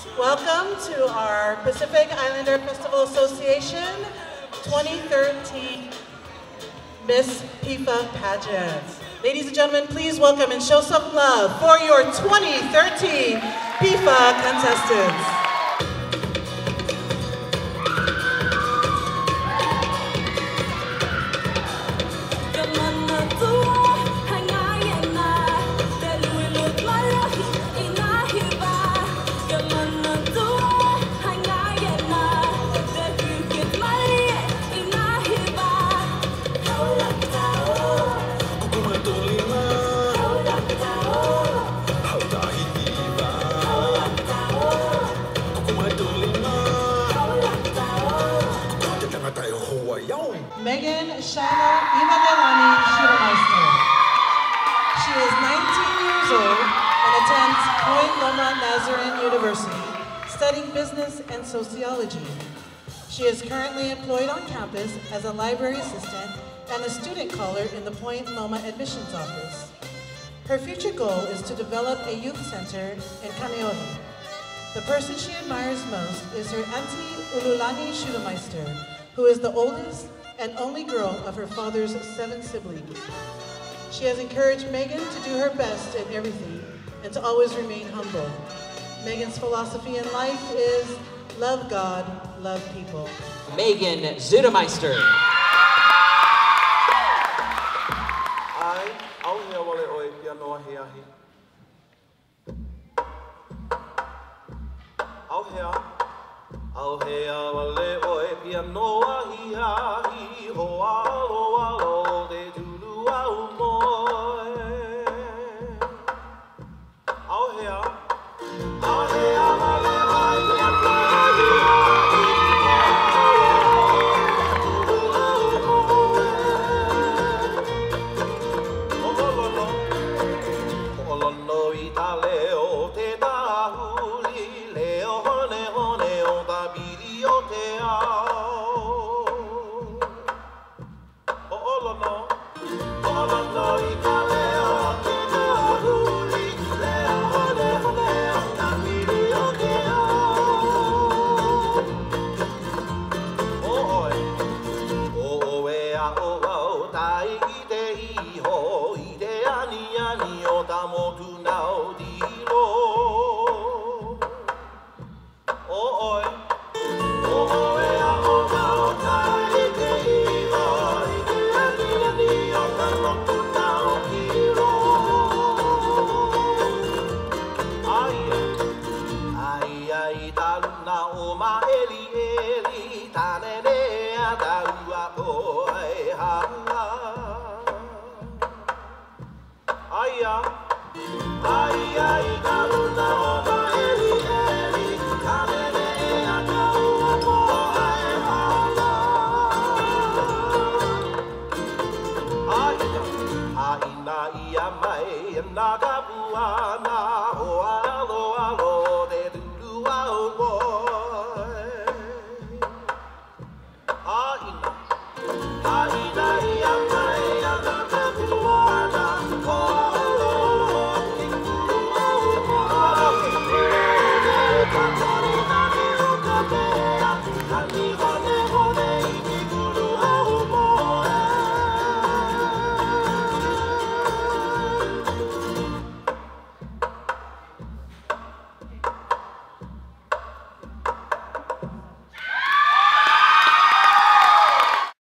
Welcome to our Pacific Islander Festival Association 2013 Miss PIFA Pageant. Ladies and gentlemen, please welcome and show some love for your 2013 PIFA contestants. Meaghan Zuttermeister. She is 19 years old and attends Point Loma Nazarene University, studying business and sociology. She is currently employed on campus as a library assistant and a student caller in the Point Loma admissions office. Her future goal is to develop a youth center in Kaneohe. The person she admires most is her auntie Ululani Zuttermeister, who is the oldest and only girl of her father's 7 siblings. She has encouraged Meaghan to do her best in everything and to always remain humble. Meaghan's philosophy in life is love God, love people. Meaghan Zuttermeister. Ai, au hea wale oe pianoa he ahi. Au hea wale oe pianoa hi ahi, hoa lo te tulu au moe. Au hea wale oe pianoa hi ahi, Olono I ta leo te tahuli, leo hone o ta biri o te ao. Olono I ta leo te tahuli, leo hone o ta biri o te ao. Oe a o au tai I te iho, I te ani o ta motu nau dilo. Oe a o au tai I te iho, I te ani o ta motu nau dilo. Ai ta luna o ma eli, ta nene a ta ua ko ai hanga. Ai, ta luna o ma eli, ta nene a ta ua ko ai hanga. Ai, na ia mai, na ka puana, o alo, te tulu au moe. Ai, na ia mai, na ka puana, o alo, te tulu au moe.